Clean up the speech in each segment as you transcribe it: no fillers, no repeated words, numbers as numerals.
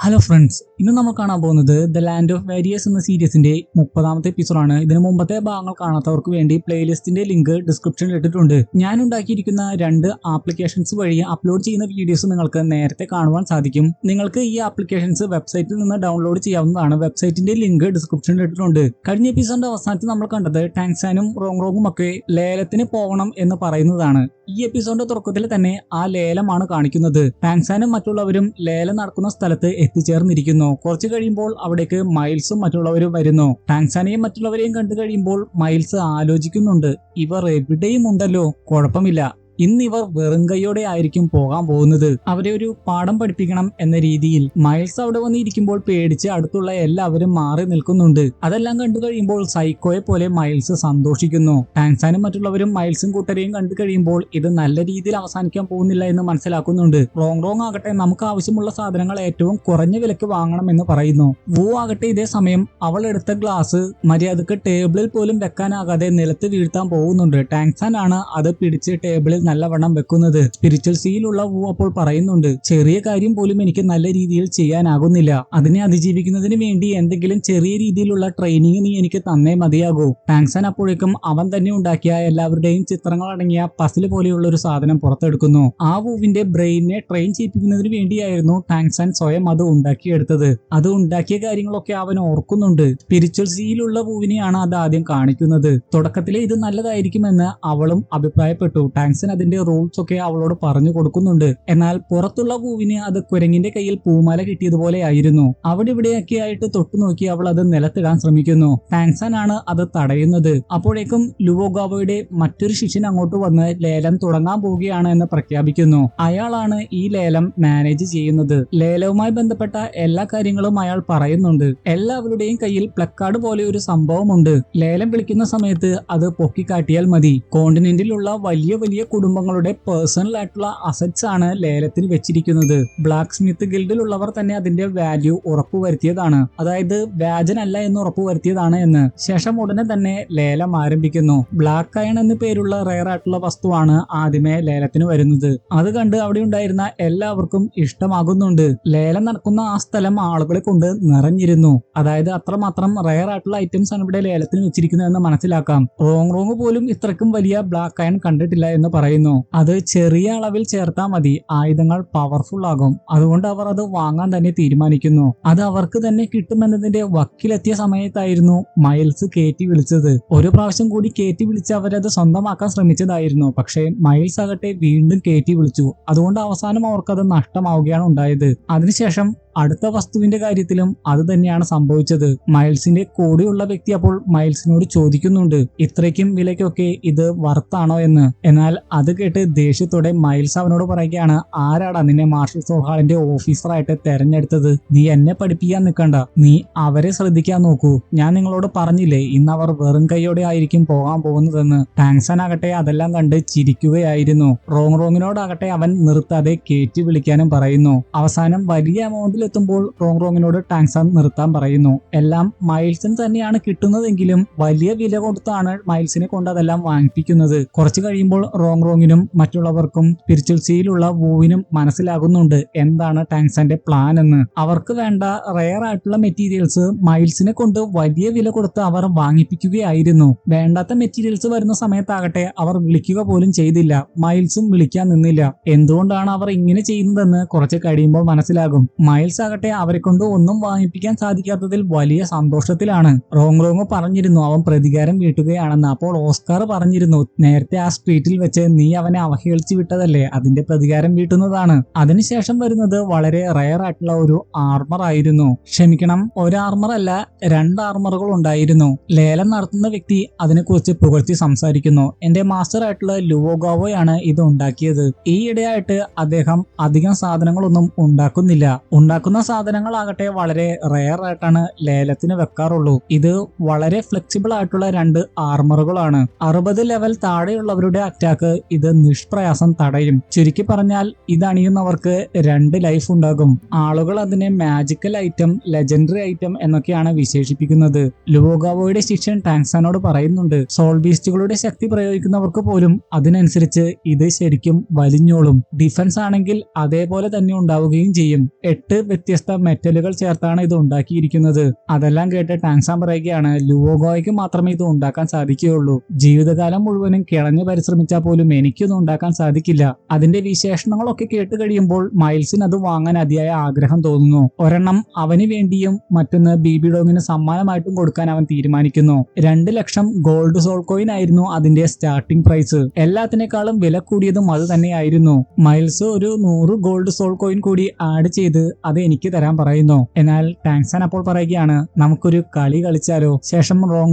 Hello friends, ഇന്ന് നമ്മൾ കാണാൻ പോകുന്നത് ദ ലാൻഡ് ഓഫ് വാരിയേഴ്സ് എന്ന സീരീസിന്റെ 30ാമത്തെ എപ്പിസോഡാണ്. ഇതിന് മുമ്പത്തെ ഭാഗങ്ങൾ കാണാത്തവർക്ക് വേണ്ടി പ്ലേലിസ്റ്റിന്റെ ലിങ്ക് ഡിസ്ക്രിപ്ഷനിൽ ഇട്ടിട്ടുണ്ട്. ഞാൻ ഉണ്ടാക്കിയിരിക്കുന്ന 2 ആപ്ലിക്കേഷൻസ് വഴി അപ്ലോഡ് ചെയ്യുന്ന വീഡിയോസ് നിങ്ങൾക്ക് നേരത്തെ കാണുവാൻ സാധിക്കും. നിങ്ങൾക്ക് ഈ ആപ്ലിക്കേഷൻസ് വെബ്സൈറ്റിൽ നിന്ന് ഡൗൺലോഡ് ചെയ്യാവുന്നതാണ്. വെബ്സൈറ്റിന്റെ ലിങ്ക് ഡിസ്ക്രിപ്ഷനിൽ ഇട്ടിട്ടുണ്ട്. കഴിഞ്ഞ എപ്പിസോഡിന്റെ അവസാനത്തിൽ നമ്മൾ കണ്ടത് ടാങ്സാനും റോങ് ഒക്കെ ലേലത്തിന് പോകണം എന്ന് പറയുന്നതാണ്. ഈ എപ്പിസോഡിന്റെ തുടക്കത്തിൽ തന്നെ ആ ലേലമാണ് കാണിക്കുന്നത്. ടാങ്സാനും മറ്റുള്ളവരും ലേലം നടക്കുന്ന സ്ഥലത്ത് എത്തിച്ചേർന്നിരിക്കുന്നു. കുറച്ചു കഴിയുമ്പോൾ അവിടേക്ക് മൈൽസും മറ്റുള്ളവരും വരുന്നു. ടാങ്സാനെയും മറ്റുള്ളവരെയും കണ്ടു കഴിയുമ്പോൾ മൈൽസ് ആലോചിക്കുന്നുണ്ട്, ഇവർ എവിടെയും ഉണ്ടല്ലോ, കുഴപ്പമില്ല, ഇന്നിവർ വെറും കൈയോടെ ആയിരിക്കും പോകാൻ പോകുന്നത്. അവരെ ഒരു പാഠം പഠിപ്പിക്കണം എന്ന രീതിയിൽ മൈൽസ് അവിടെ വന്നിരിക്കുമ്പോൾ പേടിച്ച് അടുത്തുള്ള എല്ലാവരും മാറി നിൽക്കുന്നുണ്ട്. അതെല്ലാം കണ്ടു കഴിയുമ്പോൾ സൈക്കോയെ പോലെ മൈൽസ് സന്തോഷിക്കുന്നു. ടാങ്സാനും മറ്റുള്ളവരും മൈൽസും കൂട്ടരെയും കണ്ടു കഴിയുമ്പോൾ ഇത് നല്ല രീതിയിൽ അവസാനിക്കാൻ പോകുന്നില്ല എന്ന് മനസ്സിലാക്കുന്നുണ്ട്. റോങ് ആകട്ടെ നമുക്ക് ആവശ്യമുള്ള സാധനങ്ങൾ ഏറ്റവും കുറഞ്ഞ വിലക്ക് വാങ്ങണം എന്ന് പറയുന്നു. വൂ ആകട്ടെ ഇതേ സമയം അവൾ എടുത്ത ഗ്ലാസ് മര്യാദക്ക് ടേബിളിൽ പോലും വെക്കാനാകാതെ നിലത്ത് വീഴ്ത്താൻ പോകുന്നുണ്ട്. ടാങ്സാൻ ആണ് അത് പിടിച്ച് ടേബിളിൽ നല്ലവണ്ണം വെക്കുന്നത്. സ്പിരിച്വൽ സീലുള്ള വൂ അപ്പോൾ പറയുന്നുണ്ട്, ചെറിയ കാര്യം പോലും എനിക്ക് നല്ല രീതിയിൽ ചെയ്യാനാകുന്നില്ല. അതിനെ അതിജീവിക്കുന്നതിന് വേണ്ടി എന്തെങ്കിലും ചെറിയ രീതിയിലുള്ള ട്രെയിനിങ് നീ എനിക്ക് തന്നേ മതിയാകൂ. ടാങ്സാൻ അപ്പോഴേക്കും അവൻ തന്നെ ഉണ്ടാക്കിയ എല്ലാവരുടെയും ചിത്രങ്ങൾ അടങ്ങിയ പസിൽ പോലെയുള്ള ഒരു സാധനം പുറത്തെടുക്കുന്നു. ആ വൂവിന്റെ ബ്രെയിനെ ട്രെയിൻ ചെയ്യിപ്പിക്കുന്നതിന് വേണ്ടിയായിരുന്നു ടാങ്സാൻ സ്വയം അത് ഉണ്ടാക്കിയെടുത്തത്. അത് ഉണ്ടാക്കിയ കാര്യങ്ങളൊക്കെ അവൻ ഓർക്കുന്നുണ്ട്. സ്പിരിച്വൽ സീലുള്ള വൂവിനെയാണ് അത് ആദ്യം കാണിക്കുന്നത്. തുടക്കത്തിലെ ഇത് നല്ലതായിരിക്കുമെന്ന് അവളും അഭിപ്രായപ്പെട്ടു. ടാങ്സൻ അതിന്റെ റൂൾസ് ഒക്കെ അവളോട് പറഞ്ഞു കൊടുക്കുന്നുണ്ട്. എന്നാൽ പുറത്തുള്ള പൂവിന് അത് കുരങ്ങിന്റെ കയ്യിൽ പൂമാല കിട്ടിയതുപോലെ ആയിരുന്നു. അവിടെ ഇവിടെയൊക്കെ ആയിട്ട് തൊട്ടു നോക്കി അവൾ അത് നിലത്തിടാൻ ശ്രമിക്കുന്നു. ടാങ്സാൻ ആണ് അത് തടയുന്നത്. അപ്പോഴേക്കും ലുവോഗാവോയുടെ മറ്റൊരു ശിഷ്യൻ അങ്ങോട്ട് വന്ന് ലേലം തുടങ്ങാൻ പോവുകയാണ് എന്ന് പ്രഖ്യാപിക്കുന്നു. അയാളാണ് ഈ ലേലം മാനേജ് ചെയ്യുന്നത്. ലേലവുമായി ബന്ധപ്പെട്ട എല്ലാ കാര്യങ്ങളും അയാൾ പറയുന്നുണ്ട്. എല്ലാവരുടെയും കയ്യിൽ പ്ലക്കാർഡ് പോലെ ഒരു സംഭവമുണ്ട്. ലേലം വിളിക്കുന്ന സമയത്ത് അത് പൊക്കിക്കാട്ടിയാൽ മതി. കോണ്ടിനെന്റിലുള്ള വലിയ വലിയ കുടുംബങ്ങളുടെ പേഴ്സണൽ ആയിട്ടുള്ള അസറ്റ്സ് ആണ് ലേലത്തിൽ വെച്ചിരിക്കുന്നത്. ബ്ലാക്ക് സ്മിത്ത് ഗിൽഡിലുള്ളവർ തന്നെ അതിന്റെ വാല്യൂ ഉറപ്പുവരുത്തിയതാണ്. അതായത് വ്യാജനല്ല എന്ന് ഉറപ്പുവരുത്തിയതാണ് എന്ന്. ശേഷം ഉടനെ തന്നെ ലേലം ആരംഭിക്കുന്നു. ബ്ലാക്ക് അയൺ എന്ന് പേരുള്ള റെയർ ആയിട്ടുള്ള വസ്തുവാണ് ആദ്യമേ ലേലത്തിന് വരുന്നത്. അത് കണ്ട് അവിടെ ഉണ്ടായിരുന്ന എല്ലാവർക്കും ഇഷ്ടമാകുന്നുണ്ട്. ലേലം നടക്കുന്ന ആ സ്ഥലം ആളുകളെ കൊണ്ട് നിറഞ്ഞിരുന്നു. അതായത് അത്രമാത്രം റെയർ ആയിട്ടുള്ള ഐറ്റംസ് ആണ് ഇവിടെ ലേലത്തിന് വെച്ചിരിക്കുന്നതെന്ന് മനസ്സിലാക്കാം. റോങ് പോലും ഇത്രക്കും വലിയ ബ്ലാക്ക് അയൺ കണ്ടിട്ടില്ല എന്ന് പറയുന്നു. അത് ചെറിയ അളവിൽ ചേർത്താൽ മതി, ആയുധങ്ങൾ പവർഫുൾ ആകും. അതുകൊണ്ട് അവർ അത് വാങ്ങാൻ തന്നെ തീരുമാനിക്കുന്നു. അത് അവർക്ക് തന്നെ കിട്ടുമെന്നതിന്റെ വക്കിലെത്തിയ സമയത്തായിരുന്നു മൈൽസ് കേറ്റി വിളിച്ചത്. ഒരു പ്രാവശ്യം കൂടി കേറ്റി വിളിച്ച് അവരത് സ്വന്തമാക്കാൻ ശ്രമിച്ചതായിരുന്നു. പക്ഷേ മൈൽസ് ആകട്ടെ വീണ്ടും കേറ്റി വിളിച്ചു. അതുകൊണ്ട് അവസാനം അവർക്കത് നഷ്ടമാവുകയാണ് ഉണ്ടായത്. അതിനുശേഷം അടുത്ത വസ്തുവിന്റെ കാര്യത്തിലും അത് തന്നെയാണ് സംഭവിച്ചത്. മൈൽസിന്റെ കൂടെയുള്ള വ്യക്തി അപ്പോൾ മൈൽസിനോട് ചോദിക്കുന്നുണ്ട്, ഇത്രയ്ക്കും വിലയ്ക്കൊക്കെ ഇത് വർത്താണോ എന്ന്. എന്നാൽ അത് കേട്ട് ദേഷ്യത്തോടെ മൈൽസ് അവനോട് പറയുകയാണ്, ആരാടാ നിന്നെ മാർഷൽ സോഹാളിന്റെ ഓഫീസറായിട്ട് തെരഞ്ഞെടുത്തത്? നീ എന്നെ പഠിപ്പിക്കാൻ നിൽക്കണ്ട, നീ അവരെ ശ്രദ്ധിക്കാൻ നോക്കൂ. ഞാൻ നിങ്ങളോട് പറഞ്ഞില്ലേ ഇന്ന് അവർ വെറും കൈയോടെ ആയിരിക്കും പോകാൻ പോകുന്നതെന്ന്. ടാങ്സാൻ ആകട്ടെ അതെല്ലാം കണ്ട് ചിരിക്കുകയായിരുന്നു. റോങ്ങിനോടാകട്ടെ അവൻ നിർത്താതെ കേറ്റി വിളിക്കാനും പറയുന്നു. അവസാനം വലിയ എമൗണ്ടിൽ എത്തുമ്പോൾ റോങ്ങിനോട് ടാങ്സാൻ നിർത്താൻ പറയുന്നു. എല്ലാം മൈൽസിന് തന്നെയാണ് കിട്ടുന്നതെങ്കിലും വലിയ വില കൊടുത്താണ് മൈൽസിനെ കൊണ്ട് അതെല്ലാം വാങ്ങിപ്പിക്കുന്നത്. കുറച്ചു കഴിയുമ്പോൾ റോങ്ങിനും മറ്റുള്ളവർക്കും സ്പിരിച്വൽ സീലുള്ള വൂവിനും മനസ്സിലാകുന്നുണ്ട് എന്താണ് ടാങ്സാന്റെ പ്ലാൻ എന്ന്. അവർക്ക് വേണ്ട റെയർ ആയിട്ടുള്ള മെറ്റീരിയൽസ് മൈൽസിനെ കൊണ്ട് വലിയ വില കൊടുത്ത് അവർ വാങ്ങിപ്പിക്കുകയായിരുന്നു. വേണ്ടാത്ത മെറ്റീരിയൽസ് വരുന്ന സമയത്താകട്ടെ അവർ വിളിക്കുക പോലും ചെയ്തില്ല. മൈൽസും വിളിക്കാൻ നിന്നില്ല. എന്തുകൊണ്ടാണ് അവർ ഇങ്ങനെ ചെയ്യുന്നതെന്ന് കുറച്ച് കഴിയുമ്പോൾ മനസ്സിലാകും. മൈൽസ് ആകട്ടെ അവരെ കൊണ്ട് ഒന്നും വാങ്ങിപ്പിക്കാൻ സാധിക്കാത്തതിൽ വലിയ സന്തോഷത്തിലാണ്. റോങ് പറഞ്ഞിരുന്നു അവൻ പ്രതികാരം വീട്ടുകയാണെന്ന്. അപ്പോൾ ഓസ്കാർ പറഞ്ഞിരുന്നു, നേരത്തെ ആ സ്ട്രീറ്റിൽ വെച്ച് നീ അവനെ അവഹേളിച്ചു വിട്ടതല്ലേ, അതിന്റെ പ്രതികാരം വീട്ടുന്നതാണ്. അതിനുശേഷം വരുന്നത് വളരെ റെയർ ആയിട്ടുള്ള ഒരു ആർമർ ആയിരുന്നു. ക്ഷമിക്കണം, ഒരു ആർമർ അല്ല, 2 ആർമറുകൾ ഉണ്ടായിരുന്നു. ലേലം നടത്തുന്ന വ്യക്തി അതിനെക്കുറിച്ച് പുകഴ്ത്തി സംസാരിക്കുന്നു. എന്റെ മാസ്റ്റർ ആയിട്ടുള്ള ലുവോഗാവോയാണ് ഇത് ഉണ്ടാക്കിയത്. ഈയിടെയായിട്ട് അദ്ദേഹം അധികം സാധനങ്ങളൊന്നും ഉണ്ടാക്കുന്നില്ല. ഉണ്ടാക്കുന്ന സാധനങ്ങളാകട്ടെ വളരെ റെയർ ആയിട്ടാണ് ലേലത്തിന് വെക്കാറുള്ളൂ. ഇത് വളരെ ഫ്ലെക്സിബിൾ ആയിട്ടുള്ള 2 ആർമറുകളാണ്. 60 ലെവൽ താഴെയുള്ളവരുടെ അറ്റാക്ക് ഇത് നിഷ്പ്രയാസം തടയും. ചുരുക്കി പറഞ്ഞാൽ ഇത് അണിയുന്നവർക്ക് 2 ലൈഫ് ഉണ്ടാകും. ആളുകൾ അതിനെ മാജിക്കൽ ഐറ്റം, ലെജൻഡറി ഐറ്റം എന്നൊക്കെയാണ് വിശേഷിപ്പിക്കുന്നത്. ലുവോഗാവോയുടെ ശിഷ്യൻ ടാങ്സാനോട് പറയുന്നുണ്ട്, സോൾ ബീസ്റ്റുകളുടെ ശക്തി പ്രയോഗിക്കുന്നവർക്ക് പോലും അതിനനുസരിച്ച് ഇത് ശരിക്കും വലിഞ്ഞോളും. ഡിഫൻസ് ആണെങ്കിൽ അതേപോലെ തന്നെ ഉണ്ടാവുകയും ചെയ്യും. 8 വ്യത്യസ്ത മെറ്റലുകൾ ചേർത്താണ് ഇത് ഉണ്ടാക്കിയിരിക്കുന്നത്. അതെല്ലാം കേട്ട് ടാങ്സാൻ പറയുകയാണ്, ലുവോഗോയ്ക്ക് മാത്രമേ ഇത് ഉണ്ടാക്കാൻ സാധിക്കുകയുള്ളൂ. ജീവിതകാലം മുഴുവനും കിളഞ്ഞു പരിശ്രമിച്ചാൽ പോലും എനിക്കൊന്നും ഉണ്ടാക്കാൻ സാധിക്കില്ല. അതിന്റെ വിശേഷണങ്ങളൊക്കെ കേട്ട് കഴിയുമ്പോൾ മൈൽസിന് അത് വാങ്ങാൻ അതിയായ ആഗ്രഹം തോന്നുന്നു. ഒരെണ്ണം അവന് വേണ്ടിയും മറ്റൊന്ന് ബിബി ഡോങ്ങിന് സമ്മാനമായിട്ടും കൊടുക്കാൻ അവൻ തീരുമാനിക്കുന്നു. 2 ലക്ഷം ഗോൾഡ് സോൾ കോയിൻ ആയിരുന്നു അതിന്റെ സ്റ്റാർട്ടിംഗ് പ്രൈസ്. എല്ലാത്തിനേക്കാളും വില കൂടിയതും അത് തന്നെയായിരുന്നു. മൈൽസ് ഒരു 100 ഗോൾഡ് സോൾ കോയിൻ കൂടി ആഡ് ചെയ്ത് അത് എനിക്ക് തരാൻ പറയുന്നു. എന്നാൽ ടാങ്സാൻ അപ്പോൾ പറയുകയാണ്, നമുക്കൊരു കളി കളിച്ചാലോ. ശേഷം റോങ്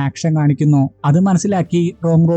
ആക്ഷൻ കാണിക്കുന്നു. അത് മനസ്സിലാക്കി റോങ്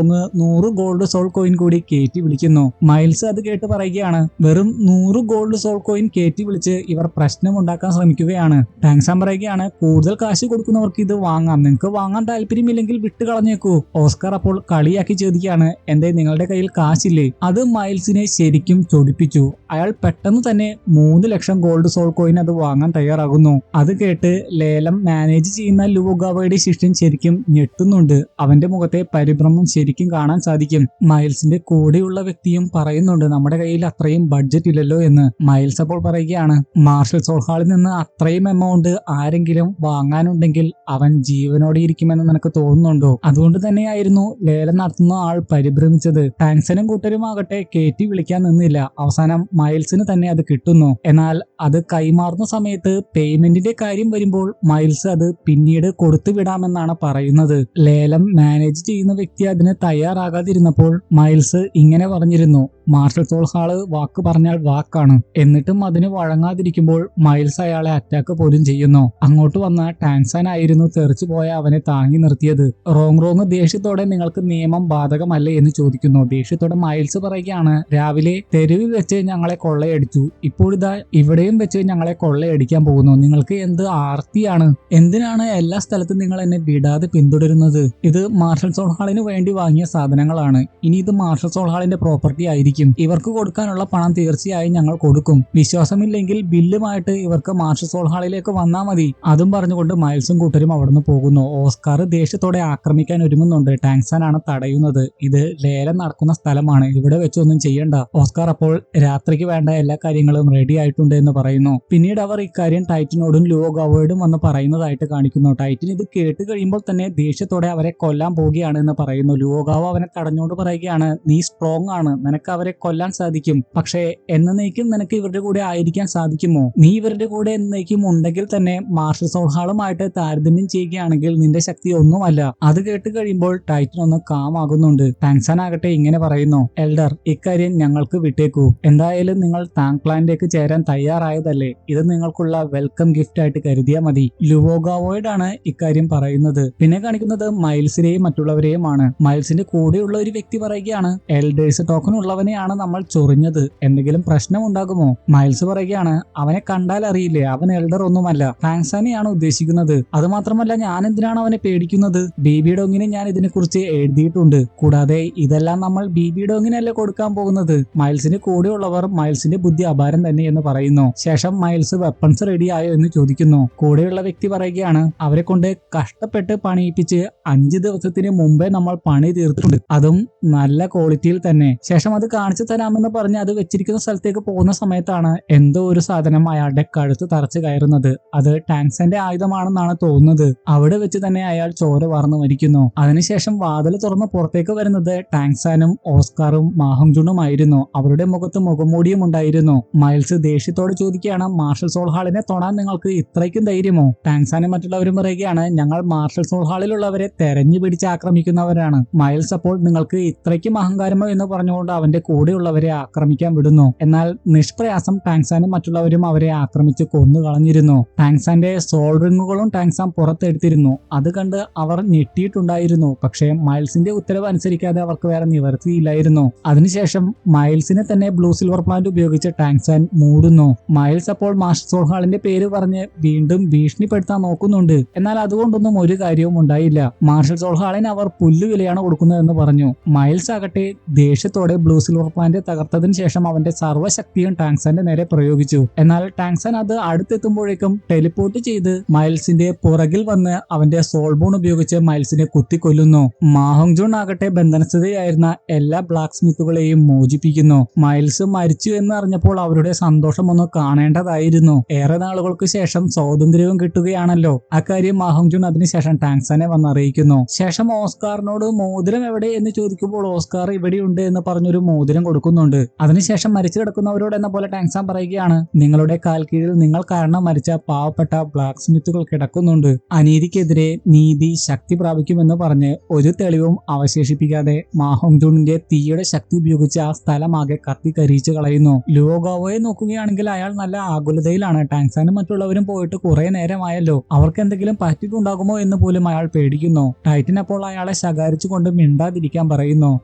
100 ഗോൾഡ് സോൾ കോയിൻ കൂടി കയറ്റി വിളിക്കുന്നു. മൈൽസ് അത് കേട്ട് പറയുകയാണ്, വെറും 100 ഗോൾഡ് സോൾ കോയിൻ കയറ്റി വിളിച്ച് ഇവർ പ്രശ്നമുണ്ടാക്കാൻ ശ്രമിക്കുകയാണ്. ടാങ്സാൻ പറയുകയാണ്, കൂടുതൽ കാശ് കൊടുക്കുന്നവർക്ക് ഇത് വാങ്ങാം, നിങ്ങൾക്ക് വാങ്ങാൻ താല്പര്യമില്ലെങ്കിൽ വിട്ട് കളഞ്ഞേക്കൂ. ഓസ്കാർ അപ്പോൾ കളിയാക്കി ചോദിക്കുകയാണ്, എന്തേ നിങ്ങളുടെ കയ്യിൽ കാശില്ലേ? അത് മൈൽസിനെ ശരിക്കും ചൊടിപ്പിച്ചു. അയാൾ പെട്ടെന്ന് തന്നെ 3 ലക്ഷം ഗോൾഡ് സോൾ കോയിൻ അത് വാങ്ങാൻ തയ്യാറാകുന്നു. അത് കേട്ട് ലേലം മാനേജ് ചെയ്യുന്ന ലുവോഗാവയുടെ ശിഷ്യൻ ശരിക്കും ഞെട്ടുന്നുണ്ട്. അവന്റെ മുഖത്തെ പരിഭ്രമം ശരിക്കും കാണാൻ സാധിക്കും. മൈൽസിന്റെ കൂടെയുള്ള വ്യക്തിയും പറയുന്നുണ്ട്, നമ്മുടെ കയ്യിൽ അത്രയും ബഡ്ജറ്റ് ഇല്ലല്ലോ എന്ന്. മൈൽസ് അപ്പോൾ പറയുകയാണ്, മാർഷൽ സോൾ ഹാളിൽ നിന്ന് അത്രയും എമൗണ്ട് ആരെങ്കിലും വാങ്ങാനുണ്ടെങ്കിൽ അവൻ ജീവനോടെ ഇരിക്കുമെന്ന് നിനക്ക് തോന്നുന്നുണ്ടോ? അതുകൊണ്ട് തന്നെയായിരുന്നു ലേലം നടത്തുന്ന ആൾ പരിഭ്രമിച്ചത്. ടാങ്സനും കൂട്ടരുമാകട്ടെ കയറ്റി വിളിക്കാൻ നിന്നില്ല. അവസാനം മൈൽസിന് തന്നെ അത് കിട്ടുന്നു. എന്നാൽ അത് കൈമാറുന്ന സമയത്ത് പേയ്മെന്റിന്റെ കാര്യം വരുമ്പോൾ മൈൽസ് അത് പിന്നീട് കൊടുത്തു വിടാമെന്നാണ് പറയുന്നത്. ലേലം മാനേജ് ചെയ്യുന്ന വ്യക്തി അതിന് തയ്യാറാകാതിരുന്നപ്പോൾ മൈൽസ് ഇങ്ങനെ പറഞ്ഞിരുന്നു, മാർഷൽ സോൾ ഹാള് വാക്ക് പറഞ്ഞാൽ വാക്കാണ്. എന്നിട്ടും അതിന് വഴങ്ങാതിരിക്കുമ്പോൾ മൈൽസ് അയാളെ അറ്റാക്ക് പോലും ചെയ്യുന്നു. അങ്ങോട്ട് വന്ന ടാങ്സാൻ ആയിരുന്നു തെറിച്ചു പോയ അവനെ താങ്ങി നിർത്തിയത്. റോങ് ദേഷ്യത്തോടെ നിങ്ങൾക്ക് നിയമം ബാധകമല്ലേ എന്ന് ചോദിക്കുന്നു. ദേഷ്യത്തോടെ മൈൽസ് പറയുകയാണ്, രാവിലെ തെരുവിൽ വെച്ച് ഞങ്ങളെ കൊള്ളയടിച്ചു, ഇപ്പോഴിതാ ഇവിടെയും വെച്ച് ഞങ്ങളെ കൊള്ളയടിക്കാൻ പോകുന്നു. നിങ്ങൾക്ക് എന്ത് ആർത്തിയാണ്? എന്തിനാണ് എല്ലാ സ്ഥലത്തും നിങ്ങൾ എന്നെ വിടാതെ പിന്തുടരുന്നത്? ഇത് മാർഷൽ സോൾ ഹാളിന് വേണ്ടി വാങ്ങിയ സാധനങ്ങളാണ്. ഇനി ഇത് മാർഷൽ സോൾ ഹാളിന്റെ പ്രോപ്പർട്ടി ആയിരിക്കും. ഇവർക്ക് കൊടുക്കാനുള്ള പണം തീർച്ചയായും ഞങ്ങൾ കൊടുക്കും. വിശ്വാസമില്ലെങ്കിൽ ബില്ലുമായിട്ട് ഇവർക്ക് മാർഷൽ സോൾ ഹാളിലേക്ക് വന്നാൽ മതി. അതും പറഞ്ഞുകൊണ്ട് മൈൽസും കൂട്ടരും അവിടുന്ന് പോകുന്നു. ഓസ്കാർ ദേഷ്യത്തോടെ ആക്രമിക്കാൻ ഒരുങ്ങുന്നുണ്ട്. ടാങ്സാൻ ആണ് തടയുന്നത്. ഇത് ലേലം നടക്കുന്ന സ്ഥലമാണ്, ഇവിടെ വെച്ചൊന്നും ചെയ്യണ്ട. ഓസ്കാർ അപ്പോൾ രാത്രിക്ക് വേണ്ട എല്ലാ കാര്യങ്ങളും റെഡി ആയിട്ടുണ്ട് എന്ന് പറയുന്നു. പിന്നീട് അവർ ഇക്കാര്യം ടൈറ്റനോടും ലുവോഗാവോയോടും വന്ന് പറയുന്നതായിട്ട് കാണിക്കുന്നു. ടൈറ്റൻ ഇത് കേട്ട് കഴിയുമ്പോൾ തന്നെ ദേഷ്യത്തോടെ അവരെ കൊല്ലാൻ പോവുകയാണ് എന്ന് പറയുന്നു. ലുവോഗാവോ അവനെ തടഞ്ഞുകൊണ്ട് പറയുകയാണ്, നീ സ്ട്രോങ് ആണ്, നിനക്ക് അവരെ കൊല്ലാൻ സാധിക്കും. പക്ഷേ എന്നേക്കും നിനക്ക് ഇവരുടെ കൂടെ ആയിരിക്കാൻ സാധിക്കുമോ? നീ ഇവരുടെ കൂടെ എന്നേക്കും ഉണ്ടെങ്കിൽ തന്നെ മാർഷൽ സോൾ ഹാളുമായിട്ട് താരതമ്യം ചെയ്യുകയാണെങ്കിൽ നിന്റെ ശക്തി ഒന്നുമല്ല. അത് കേട്ട് കഴിയുമ്പോൾ ടൈറ്റൻ ഒന്ന് കാമാകുന്നുണ്ട്. ടാങ്സാൻ ആകട്ടെ ഇങ്ങനെ പറയുന്നു, എൽഡർ, ഇക്കാര്യം ഞങ്ങൾക്ക് വിട്ടേക്കൂ. എന്തായാലും നിങ്ങൾ താങ്ക്ലാൻഡിലേക്ക് ചേരാൻ തയ്യാറായതല്ലേ, ഇത് നിങ്ങൾക്കുള്ള വെൽക്കം ഗിഫ്റ്റ് ആയിട്ട് കരുതിയാൽ മതി. ലുവോഗാവോയോടാണ് ഇക്കാര്യം പറയുന്നത്. പിന്നെ കാണിക്കുന്നത് മൈൽസിനെയും മറ്റുള്ളവരെയുമാണ്. മൈൽസിന്റെ കൂടെയുള്ള ഒരു വ്യക്തി പറയുകയാണ്, എൽഡേഴ്സ് ടോക്കൺ ഉള്ളവനെയാണ് നമ്മൾ ചൊറിഞ്ഞത്, എന്തെങ്കിലും പ്രശ്നം ഉണ്ടാകുമോ? മൈൽസ് പറയുകയാണ്, അവനെ കണ്ടാൽ അറിയില്ലേ, അവൻ എൽഡർ ഒന്നുമല്ല, ടാങ്സാനെയാണ് ഉദ്ദേശിക്കുന്നത്. അത് മാത്രമല്ല, ഞാൻ എന്തിനാണ് അവനെ പേടിക്കുന്നത്? ബിബി ഡോങ്ങിന് ഞാൻ ഇതിനെക്കുറിച്ച് എഴുതിയിട്ടുണ്ട്. കൂടാതെ ഇതെല്ലാം നമ്മൾ ബിബി ഡോങ്ങിനല്ലേ കൊടുക്കാൻ പോകുന്നത്. മൈൽസിന്റെ കൂടെയുള്ളവർ മൈൽസിന്റെ ബുദ്ധി അപാരം തന്നെ എന്ന് പറയുന്നു. ശേഷം മൈൽസ് വെപ്പൺസ് റെഡി ആയോ എന്ന് ചോദിക്കുന്നു. കൂടെയുള്ള വ്യക്തി പറയുകയാണ്, അവരെ കൊണ്ട് കഷ്ടപ്പെട്ട് പണിയിപ്പിച്ച് 5 ദിവസത്തിന് മുമ്പേ നമ്മൾ പണി തീർത്തിട്ടുണ്ട്, അതും നല്ല ക്വാളിറ്റിയിൽ തന്നെ. ശേഷം അത് കാണിച്ചു തരാമെന്ന് പറഞ്ഞ് അത് വെച്ചിരിക്കുന്ന സ്ഥലത്തേക്ക് പോകുന്ന സമയത്താണ് എന്തോ ഒരു സാധനം അയാളുടെ കഴുത്ത് തറച്ച് കയറുന്നത്. അത് ടാങ്സാന്റെ ആയുധമാണെന്നാണ് തോന്നുന്നത്. അവിടെ വെച്ച് തന്നെ അയാൾ ചോര വാർന്നു മരിക്കുന്നു. അതിനുശേഷം വാതിൽ തുറന്ന് പുറത്തേക്ക് വരുന്നത് ടാങ്സാനും ഓസ്കാറും മാഹോങ്ജുണുമായിരുന്നു. അവരുടെ മുഖത്ത് മുഖംമൂടിയും ഉണ്ടായിരുന്നു. മൈൽസ് ദേഷ്യത്തോടെ ചോദിക്കുകയാണ്, മാർഷൽ സോൾ ഹാളിനെ തൊടാൻ നിങ്ങൾക്ക് ഇത്രയ്ക്കും ധൈര്യമോ? ടാങ്സാനും മറ്റുള്ളവരും പറയുകയാണ്, ഞങ്ങൾ മാർഷൽ സോൾ ഹാളിലുള്ളവരെ തെരഞ്ഞു പിടിച്ച് ആക്രമിക്കുന്നവരാണ്. മൈൽസ് അപ്പോൾ നിങ്ങൾക്ക് ഇത്രയ്ക്കും അഹങ്കാരമോ എന്ന് പറഞ്ഞുകൊണ്ട് അവന്റെ കൂടെയുള്ളവരെ ആക്രമിക്കാൻ വിടുന്നു. എന്നാൽ നിഷ്പ്രയാസം ടാങ്സാനും മറ്റുള്ളവരും അവരെ ആക്രമിച്ച് കൊന്നു കളഞ്ഞിരുന്നു. ടാങ്സാന്റെ സോൾ റിങ്ങുകളും ടാങ്സാൻ പുറത്തെടുത്തിരുന്നു. അത് കണ്ട് അവർ ഞെട്ടിയിട്ടുണ്ടായിരുന്നു. പക്ഷേ മൈൽസിന്റെ ഉത്തരവ് അനുസരിക്കാതെ അവർക്ക് വേറെ നിവർത്തിയില്ലായിരുന്നു. അതിനുശേഷം മൈൽസിനെ തന്നെ ബ്ലൂ സിൽവർ പ്ലാന്റ് ഉപയോഗിച്ച് ടാങ്സാൻ മൂടുന്നു. മൈൽസ് അപ്പോൾ മാർഷൽ സോൾ ഹാളിന്റെ പേര് പറഞ്ഞ് വീണ്ടും ഭീഷണിപ്പെടുത്താൻ നോക്കുന്നുണ്ട്. എന്നാൽ അതുകൊണ്ടൊന്നും ഒരു കാര്യവും ഉണ്ടായില്ല. മാർഷൽ സോൾ ഹാളിന് അവർ പുല്ലുവിലയാണ് കൊടുക്കുന്നതെന്ന് പറഞ്ഞു. മൈൽസ് ആകട്ടെ ദേഷ്യത്തോടെ ബ്ലൂ സിൽവർ പ്ലാന്റ് തകർത്തതിന് ശേഷം അവന്റെ സർവ്വശക്തിയും ടാങ്സാന്റെ നേരെ പ്രയോഗിച്ചു. എന്നാൽ ടാങ്സാൻ അത് അടുത്തെത്തുമ്പോഴേക്കും ടെലിപ്പോർട്ട് ചെയ്ത് മൈൽസിന്റെ പുറകിൽ വന്ന് അവന്റെ സോൾ ബോൺ ഉപയോഗിച്ച് മൈൽസിനെ കുത്തിക്കൊല്ലുന്നു. മാഹോങ്ജുൺ ആകട്ടെ ബന്ധനസ്ഥതയായിരുന്ന എല്ലാ ബ്ലാക്ക് സ്മിത്തുകളെയും മോചിപ്പിക്കുന്നു. മൈൽസ് മരിച്ചു എന്ന് അറിഞ്ഞപ്പോൾ അവരുടെ സന്തോഷം ഒന്ന് കാണാൻ കാണേണ്ടതായിരുന്നു. ഏറെ നാളുകൾക്ക് ശേഷം സ്വാതന്ത്ര്യവും കിട്ടുകയാണല്ലോ. അക്കാര്യം മാ ഹോങ് ജുൻ അതിനുശേഷം ടാങ്സാനെ വന്നറിയിക്കുന്നു. ശേഷം ഓസ്കാറിനോട് മോതിരം എവിടെ എന്ന് ചോദിക്കുമ്പോൾ ഓസ്കാർ ഇവിടെയുണ്ട് എന്ന് പറഞ്ഞൊരു മോതിരം കൊടുക്കുന്നുണ്ട്. അതിനുശേഷം മരിച്ചു കിടക്കുന്നവരോട് എന്ന പോലെ ടാങ്സാൻ പറയുകയാണ്, നിങ്ങളുടെ കാൽ കീഴിൽ നിങ്ങൾ കാരണം മരിച്ച പാവപ്പെട്ട ബ്ലാക്ക് സ്മിത്തുകൾ കിടക്കുന്നുണ്ട്. അനീതിക്കെതിരെ നീതി ശക്തി പ്രാപിക്കുമെന്ന് പറഞ്ഞ് ഒരു തെളിവും അവശേഷിപ്പിക്കാതെ മാ ഹോങ് ജുണിന്റെ തീയുടെ ശക്തി ഉപയോഗിച്ച് ആ സ്ഥലമാകെ കത്തിക്കരിച്ചു കളയുന്നു. ലുവോ ഗാവോയെ നോക്കുകയാണെങ്കിൽ അയാൾ നല്ല ആകുലതയിലാണ്. ടാങ്സാനും മറ്റുള്ളവരും പോയിട്ട് കുറെ നേരമായല്ലോ, അവർക്ക് എന്തെങ്കിലും പറ്റിയിട്ടുണ്ടാകുമോ എന്ന് പോലും അയാൾ പേടിക്കുന്നു. ടൈറ്റൻ അപ്പോൾ അയാളെ ശകാരിച്ചുകൊണ്ട് മിണ്ടാതിരിക്കാൻ പറയുന്നു.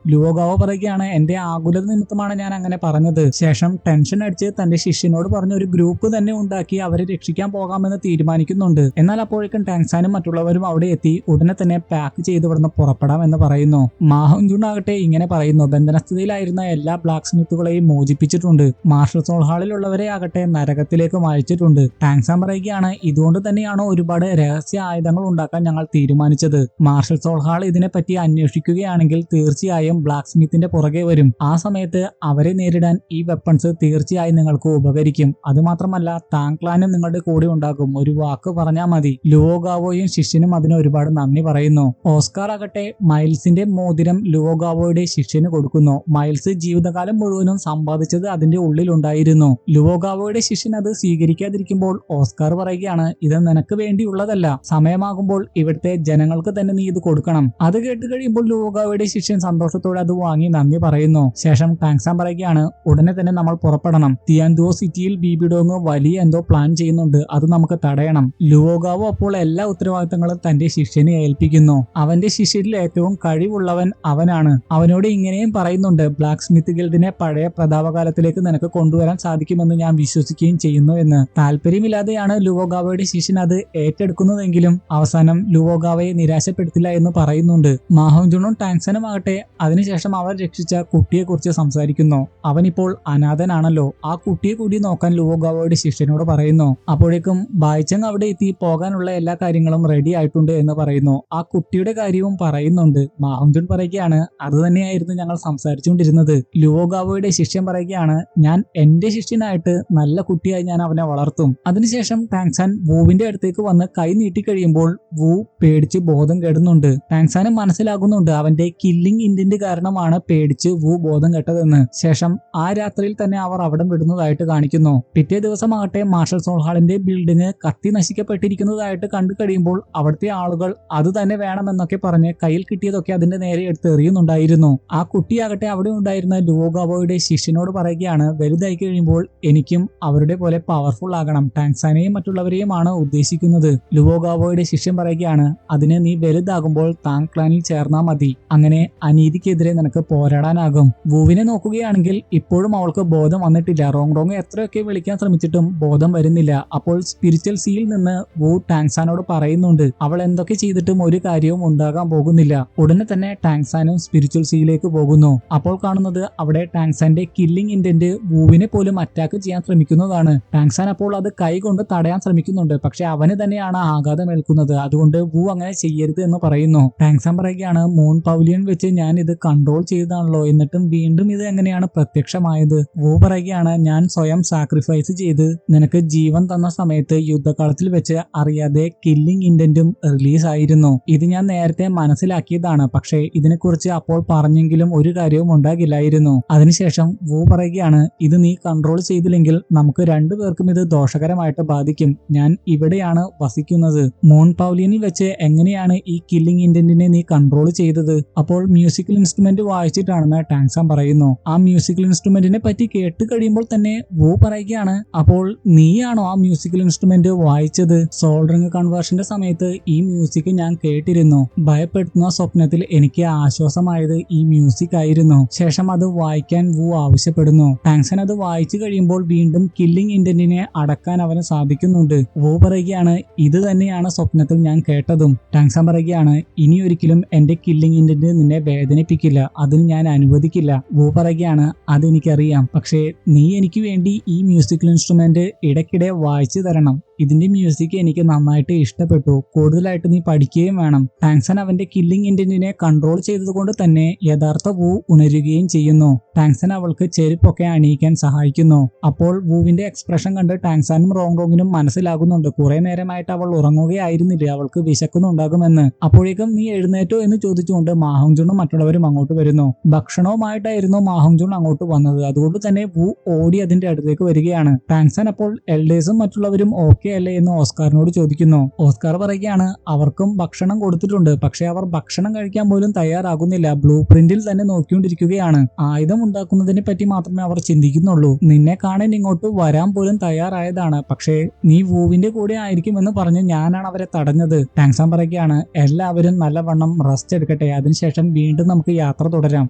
ലുവോ ഗാവോ പറയുകയാണ്, എന്റെ ആകുലത നിമിത്തമാണ് ഞാൻ അങ്ങനെ പറഞ്ഞത്. ശേഷം ടെൻഷൻ അടിച്ച് തന്റെ ശിഷ്യനോട് പറഞ്ഞ ഒരു ഗ്രൂപ്പ് തന്നെ ഉണ്ടാക്കി അവരെ രക്ഷിക്കാൻ പോകാമെന്ന് തീരുമാനിക്കുന്നുണ്ട്. എന്നാൽ അപ്പോഴേക്കും ടാങ്സാനും മറ്റുള്ളവരും അവിടെ എത്തി ഉടനെ തന്നെ പാക്ക് ചെയ്ത് ഇവിടുന്ന് പുറപ്പെടാം എന്ന് പറയുന്നു. മാ ഹോങ് ജുൺ ആകട്ടെ ഇങ്ങനെ പറയുന്നു, ബന്ധനസ്ഥിതിയിലായിരുന്ന എല്ലാ ബ്ലാക്ക് സ്മിത്തുകളെയും മോചിപ്പിച്ചിട്ടുണ്ട്. മാർഷൽ സോൾ ഹാളിലുള്ളവരെ ആകട്ടെ നരകത്തിലേക്ക് അയച്ചിട്ടുണ്ട്. ടാങ്സാൻ പറയുകയാണ്, ഇതുകൊണ്ട് തന്നെയാണോ ഒരുപാട് രഹസ്യ ആയുധങ്ങൾ ഉണ്ടാക്കാൻ ഞങ്ങൾ തീരുമാനിച്ചത്. മാർഷൽ സോൾ ഹാൾ ഇതിനെപ്പറ്റി അന്വേഷിക്കുകയാണെങ്കിൽ തീർച്ചയായും ബ്ലാക്ക് സ്മിത്തിന്റെ പുറകെ വരും. ആ സമയത്ത് അവരെ നേരിടാൻ ഈ വെപ്പൺസ് തീർച്ചയായും നിങ്ങൾക്ക് ഉപകരിക്കും. അതുമാത്രമല്ല താങ്ക്ലാനും നിങ്ങളുടെ കൂടെ ഉണ്ടാകും. ഒരു വാക്ക് പറഞ്ഞാൽ മതി. ലുവോ ഗാവോയും ശിഷ്യനും അതിന് ഒരുപാട് നന്ദി പറയുന്നു. ഓസ്കാർ ആകട്ടെ മൈൽസിന്റെ മോതിരം ലുവോ ഗാവോയുടെ ശിഷ്യന് കൊടുക്കുന്നു. മൈൽസ് ജീവിതകാലം മുഴുവനും സമ്പാദിച്ചത് അതിന്റെ ഉള്ളിലുണ്ടായിരുന്നു. ലുവോ ഗാവോയുടെ ശിഷ്യൻ അത് സ്വീകരിക്കാതിരിക്കുമ്പോൾ ഓസ്കാർ പറയുകയാണ്, ഇത് നിനക്ക് വേണ്ടിയുള്ളതല്ല, സമയമാകുമ്പോൾ ഇവിടുത്തെ ജനങ്ങൾക്ക് തന്നെ നീ ഇത് കൊടുക്കണം. അത് കേട്ട് കഴിയുമ്പോൾ ലുവോ ഗാവോയുടെ ശിഷ്യൻ സന്തോഷത്തോടെ അത് വാങ്ങി നന്ദി പറയുന്നു. ശേഷം ടാങ്സാൻ പറയുകയാണ്, ഉടനെ തന്നെ നമ്മൾ പുറപ്പെടണം. തിയാൻഡുവോ സിറ്റിയിൽ ബിബിഡോങ് വലിയ എന്തോ പ്ലാൻ ചെയ്യുന്നുണ്ട്, അത് നമുക്ക് തടയണം. ലുവോ ഗാവോ അപ്പോൾ എല്ലാ ഉത്തരവാദിത്തങ്ങളും തന്റെ ശിഷ്യനെ ഏൽപ്പിക്കുന്നു. അവന്റെ ശിഷ്യരിൽ ഏറ്റവും കഴിവുള്ളവൻ അവനാണ്. അവനോട് ഇങ്ങനെയും പറയുന്നുണ്ട്, ബ്ലാക്ക് സ്മിത്ത് ഗിൽഡിനെ പഴയ പ്രതാപകാലത്തിലേക്ക് നിനക്ക് കൊണ്ടുവരാൻ സാധിക്കുമെന്ന് ഞാൻ വിശ്വസിക്കുകയും ചെയ്യുന്നു എന്ന്. താല്പര്യമില്ലാതെയാണ് ലുവോ ഗാവോയുടെ ശിഷ്യൻ അത് ഏറ്റെടുക്കുന്നതെങ്കിലും അവസാനം ലുവോ ഗാവോയെ നിരാശപ്പെടുത്തില്ല എന്ന് പറയുന്നുണ്ട്. മാ ഹോങ് ജുണും ടാങ്സാനും ആകട്ടെ അതിനുശേഷം അവർ രക്ഷിച്ച കുട്ടിയെ കുറിച്ച് സംസാരിക്കുന്നു. അവനിപ്പോൾ അനാഥനാണല്ലോ, ആ കുട്ടിയെ കൂടി നോക്കാൻ ലുവോ ഗാവോയുടെ ശിഷ്യനോട് പറയുന്നു. അപ്പോഴേക്കും ബായ്ചങ് അവിടെ എത്തി പോകാനുള്ള എല്ലാ കാര്യങ്ങളും റെഡി ആയിട്ടുണ്ട് എന്ന് പറയുന്നു. ആ കുട്ടിയുടെ കാര്യവും പറയുന്നുണ്ട്. മാ ഹോങ് ജുൺ പറയുകയാണ്, അത് തന്നെയായിരുന്നു ഞങ്ങൾ സംസാരിച്ചുകൊണ്ടിരുന്നത്. ലുവോ ഗാവോയുടെ ശിഷ്യൻ പറയുകയാണ്, ഞാൻ എന്റെ ശിഷ്യനായിട്ട് നല്ല കുട്ടിയായി ഞാൻ അവനെ വളർത്തും. അതിനുശേഷം ടാങ്സാൻ വൂവിന്റെ അടുത്തേക്ക് വന്ന് കൈ നീട്ടിക്കഴിയുമ്പോൾ വൂ പേടിച്ച് ബോധം കെടുന്നുണ്ട്. ടാങ്സാന് മനസ്സിലാകുന്നുണ്ട് അവന്റെ കില്ലിംഗ് ഇന്റന്റ് കാരണമാണ് പേടിച്ച് വൂ ബോധം കെട്ടതെന്ന്. ശേഷം ആ രാത്രിയിൽ തന്നെ അവർ അവിടം വിടുന്നതായിട്ട് കാണിക്കുന്നു. പിറ്റേ ദിവസമാകട്ടെ മാർഷൽ സോൾ ഹാളിന്റെ ബിൽഡിംഗ് കത്തി നശിക്കപ്പെട്ടിരിക്കുന്നതായിട്ട് കണ്ടു കഴിയുമ്പോൾ അവിടുത്തെ ആളുകൾ അത് തന്നെ വേണമെന്നൊക്കെ പറഞ്ഞ് കയ്യിൽ കിട്ടിയതൊക്കെ അതിന്റെ നേരെ എടുത്ത് എറിയുന്നുണ്ടായിരുന്നു. ആ കുട്ടിയാകട്ടെ അവിടെ ഉണ്ടായിരുന്ന ലുവോ ഗാവോയുടെ ശിഷ്യനോട് പറയുകയാണ്, വലുതായി കഴിയുമ്പോൾ എനിക്കും അവരുടെ പോലെ പവർഫുൾ ആകണം. ടാങ്സാനെയും മറ്റുള്ളവരെയുമാണ് ഉദ്ദേശിക്കുന്നത്. ലുവോ ഗാവോയുടെ ശിഷ്യൻ പറയുകയാണ്, അതിന് നീ വലുതാകുമ്പോൾ താങ് ക്ലാനിൽ ചേർന്നാൽ മതി. അങ്ങനെ അനീതിക്കെതിരെ നിനക്ക് പോരാടാനാകും. വൂവിനെ നോക്കുകയാണെങ്കിൽ ഇപ്പോഴും അവൾക്ക് ബോധം വന്നിട്ടില്ല. റോങ് റോങ് എത്രയൊക്കെ വിളിക്കാൻ ശ്രമിച്ചിട്ടും ബോധം വരുന്നില്ല. അപ്പോൾ സ്പിരിച്വൽ സീയിൽ നിന്ന് വൂ ടാങ്സാനോട് പറയുന്നുണ്ട്, അവൾ എന്തൊക്കെ ചെയ്തിട്ടും ഒരു കാര്യവും ഉണ്ടാകാൻ പോകുന്നില്ല. ഉടനെ തന്നെ ടാങ്സാനും സ്പിരിച്വൽ സീയിലേക്ക് പോകുന്നു. അപ്പോൾ കാണുന്നത് അവിടെ ടാങ്സാന്റെ കില്ലിംഗ് ഇന്റന്റ് വൂവിനെ പോലും അറ്റാക്ക് ചെയ്യാൻ ശ്രമിക്കുന്നതാണ്. ടാങ്സാൻ അപ്പോൾ അത് കൈ കൊണ്ട് തടയാൻ ശ്രമിക്കുന്നുണ്ട്. പക്ഷെ അവന് തന്നെയാണ് ആഘാതം ഏൽക്കുന്നത്. അതുകൊണ്ട് വൂ അങ്ങനെ ചെയ്യരുത് എന്ന് പറയുന്നു. ടാങ്സാൻ പറയുകയാണ്, മൂൺ പവലിയൻ വെച്ച് ഞാൻ ഇത് കൺട്രോൾ ചെയ്താണല്ലോ, എന്നിട്ടും വീണ്ടും ഇത് എങ്ങനെയാണ് പ്രത്യക്ഷമായത്? വൂ പറയുകയാണ്, ഞാൻ സ്വയം സാക്രിഫൈസ് ചെയ്ത് നിനക്ക് ജീവൻ തന്ന സമയത്ത് യുദ്ധകാലത്തിൽ വെച്ച് അറിയാതെ കില്ലിംഗ് ഇന്റന്റും റിലീസ് ആയിരുന്നു. ഇത് ഞാൻ നേരത്തെ മനസ്സിലാക്കിയതാണ്. പക്ഷേ ഇതിനെക്കുറിച്ച് അപ്പോൾ പറഞ്ഞെങ്കിലും ഒരു കാര്യവും ഉണ്ടാകില്ലായിരുന്നു. അതിനുശേഷം വൂ പറയുകയാണ്, ഇത് നീ കൺട്രോൾ ചെയ്തില്ലെങ്കിൽ നമുക്ക് രണ്ടുപേർക്കും ഇത് ദോഷകരമായിട്ട് ബാധിക്കും. ഞാൻ ഇവിടെയാണ് വസിക്കുന്നത്. മൂൺ പവലിയനിൽ വെച്ച് എങ്ങനെയാണ് ഈ കില്ലിംഗ് ഇന്റന്റിനെ നീ കൺട്രോൾ ചെയ്തത്? അപ്പോൾ മ്യൂസിക്കൽ ഇൻസ്ട്രുമെന്റ് വായിച്ചിട്ടാണെന്ന് ടാങ്സാൻ പറയുന്നു. ആ മ്യൂസിക്കൽ ഇൻസ്ട്രുമെന്റിനെ പറ്റി കേട്ട് കഴിയുമ്പോൾ തന്നെ വൂ പറയുകയാണ്, അപ്പോൾ നീയാണോ ആ മ്യൂസിക്കൽ ഇൻസ്ട്രുമെന്റ് വായിച്ചത്? സോൾ റിംഗ് കൺവേർഷന്റെ സമയത്ത് ഈ മ്യൂസിക് ഞാൻ കേട്ടിരുന്നു. ഭയപ്പെടുത്തുന്ന സ്വപ്നത്തിൽ എനിക്ക് ആശ്വാസമായത് ഈ മ്യൂസിക് ആയിരുന്നു. ശേഷം അത് വായിക്കാൻ വൂ ആവശ്യപ്പെടുന്നു. ടാങ്സൻ അത് വായിച്ചു കഴിയുമ്പോൾ വീണ്ടും കില്ലിംഗ് ഇന്റന്റിനെ അടക്കാൻ അവന് സാധിക്കുന്നുണ്ട്. വൂ പറയുകയാണ്, ഇത് തന്നെയാണ് സ്വപ്നത്തിൽ ഞാൻ കേട്ടതും. ടാങ്സൻ പറയുകയാണ്, ഇനി ഒരിക്കലും എന്റെ കില്ലിംഗ് ഇന്റന്റ് നിന്നെ വേദനിപ്പിക്കില്ല, അതിന് ഞാൻ അനുവദിക്കില്ല. വൂ പറയുകയാണ്, അതെനിക്കറിയാം, പക്ഷേ നീ എനിക്ക് വേണ്ടി ഈ മ്യൂസിക്കൽ ഇൻസ്ട്രുമെന്റ് ഇടയ്ക്കിടെ വായിച്ചു തരണം. ഇതിന്റെ മ്യൂസിക് എനിക്ക് നന്നായിട്ട് ഇഷ്ടപ്പെട്ടു. കൂടുതലായിട്ട് നീ പഠിക്കുകയും വേണം. ടാങ്സൻ അവന്റെ കില്ലിംഗ് ഇന്റന്റിനെ കൺട്രോൾ ചെയ്തതുകൊണ്ട് തന്നെ യഥാർത്ഥ വു ഉണരുകയും ചെയ്യുന്നു. ടാങ്സൻ അവൾക്ക് ചെരുപ്പൊക്കെ അണിയിക്കാൻ സഹായിക്കുന്നു. അപ്പോൾ വുവിന്റെ എക്സ്പ്രഷൻ കണ്ട് ടാങ്സാനും റോങ്റോങ്ങിനും മനസ്സിലാകുന്നുണ്ട് കുറെ നേരമായിട്ട് അവൾ ഉറങ്ങുകയായിരുന്നില്ല, അവൾക്ക് വിശക്കുന്നുണ്ടാകുമെന്ന്. അപ്പോഴേക്കും നീ എഴുന്നേറ്റോ എന്ന് ചോദിച്ചുകൊണ്ട് മാഹോങ്ജുണും മറ്റുള്ളവരും അങ്ങോട്ട് വരുന്നു. ഭക്ഷണവുമായിട്ടായിരുന്നു മാഹോങ്ജുൺ അങ്ങോട്ട് വന്നത്. അതുകൊണ്ട് തന്നെ വു ഓടി അതിന്റെ അടുത്തേക്ക് വരികയാണ്. ടാങ്സൻ അപ്പോൾ എൽഡേഴ്സും മറ്റുള്ളവരും ഓക്കെ അല്ലേ എന്ന് ഓസ്കാറിനോട് ചോദിക്കുന്നു. ഓസ്കാർ പറയുകയാണ് അവർക്കും ഭക്ഷണം കൊടുത്തിട്ടുണ്ട്, പക്ഷെ അവർ ഭക്ഷണം കഴിക്കാൻ പോലും തയ്യാറാകുന്നില്ല. ബ്ലൂ പ്രിന്റിൽ തന്നെ നോക്കിക്കൊണ്ടിരിക്കുകയാണ്. ആയുധം ഉണ്ടാക്കുന്നതിനെ പറ്റി മാത്രമേ അവർ ചിന്തിക്കുന്നുള്ളൂ. നിന്നെ കാണാൻ ഇങ്ങോട്ട് വരാൻ പോലും തയ്യാറായതാണ്, പക്ഷേ നീ വൂവിന്റെ കൂടെ ആയിരിക്കുമെന്ന് പറഞ്ഞ് ഞാനാണ് അവരെ തടഞ്ഞത്. ടാങ്സാൻ പറയുകയാണ് എല്ലാവരും നല്ലവണ്ണം റെസ്റ്റ് എടുക്കട്ടെ, അതിനുശേഷം വീണ്ടും നമുക്ക് യാത്ര തുടരാം.